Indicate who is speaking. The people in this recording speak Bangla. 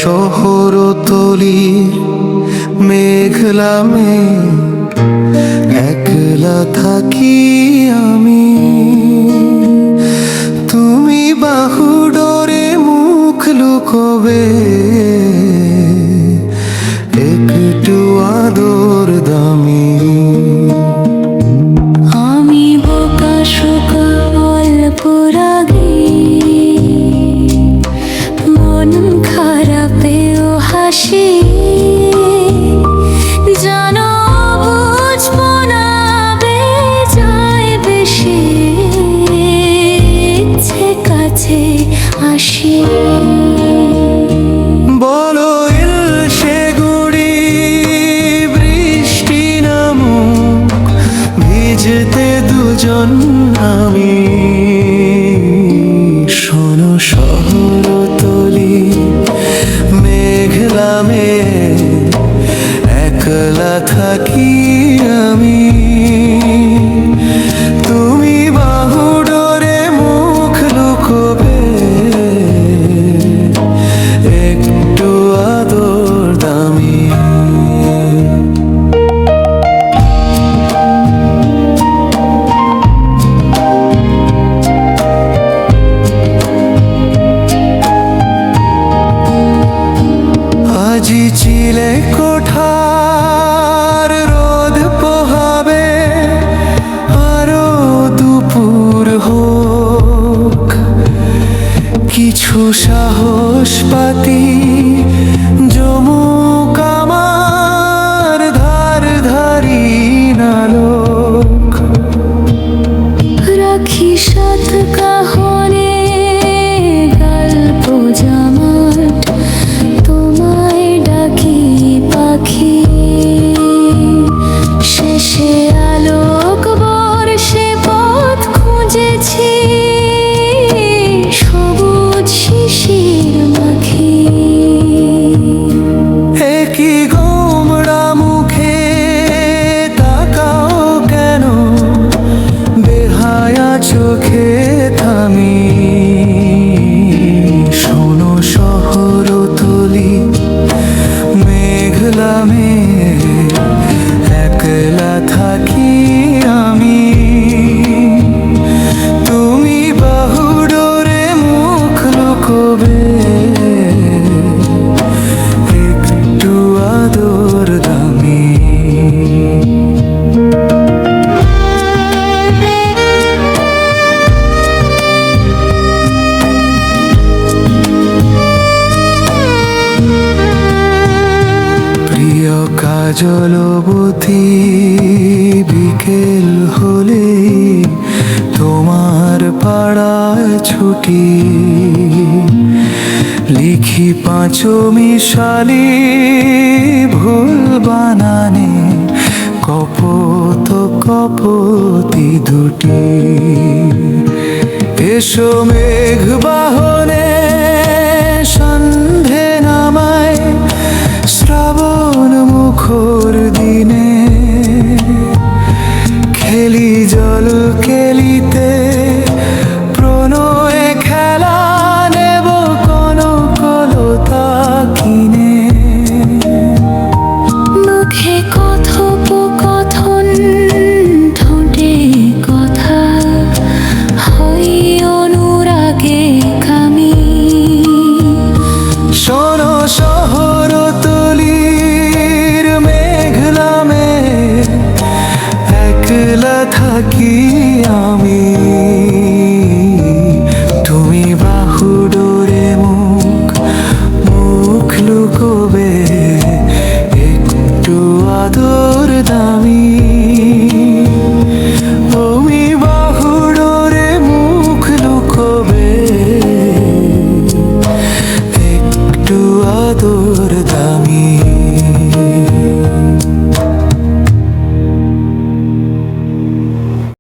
Speaker 1: শহরতলির মেঘলা মেয়ে, একলা থাকি আমি। তুমি বাহু ডোরে মুখ লুকোবে, একটু আদর দামি।
Speaker 2: আমি বোকা শোকা অল্প রাগে, মন খারাপেও হাসি। জানো বুঝবো না বেজায় বেশি, ইচ্ছে কাছে আসি।
Speaker 1: বলো ইলশে গুড়ি বৃষ্টি নামুক, ভিজতে দুজন আমি। শোনো শহরতলি মেঘলা মেয়ে, একলা থাকি আমি। তুমি বাহু ডোরে মুখ লুকোবে, একটু আদর দামি। আজি চিলে কোঠার রোদ পোহাবে, আরো দুপুর হোক। কিছু সাহস পাতি জমুক আমার ধার ধারি নালোক।
Speaker 2: রাখি সাত কাহনে গল্প জমাট, তোমায় ডাকি পাখি। শেষে আলোক বর্ষে পথ খুঁজেছি, সবুজ শিশির মাখি।
Speaker 1: একই গোমড়া মুখে তাকাও কেন, বেহায়া চোখে থামি। শোনো শহরতলি মেঘলা মেয়ে, একলা থাকি আমি। তুমি বাহু ডোরে মুখ লুকোবে, একটু আদর দামি। প্রিয় কাজলবতী বিকেল হলে তোমার পাড়ায় ছুটি। লিখি পাঁচমিশালি ভুল বানানে, কপোত কপোতি দুটি। এসো মেঘ বাহ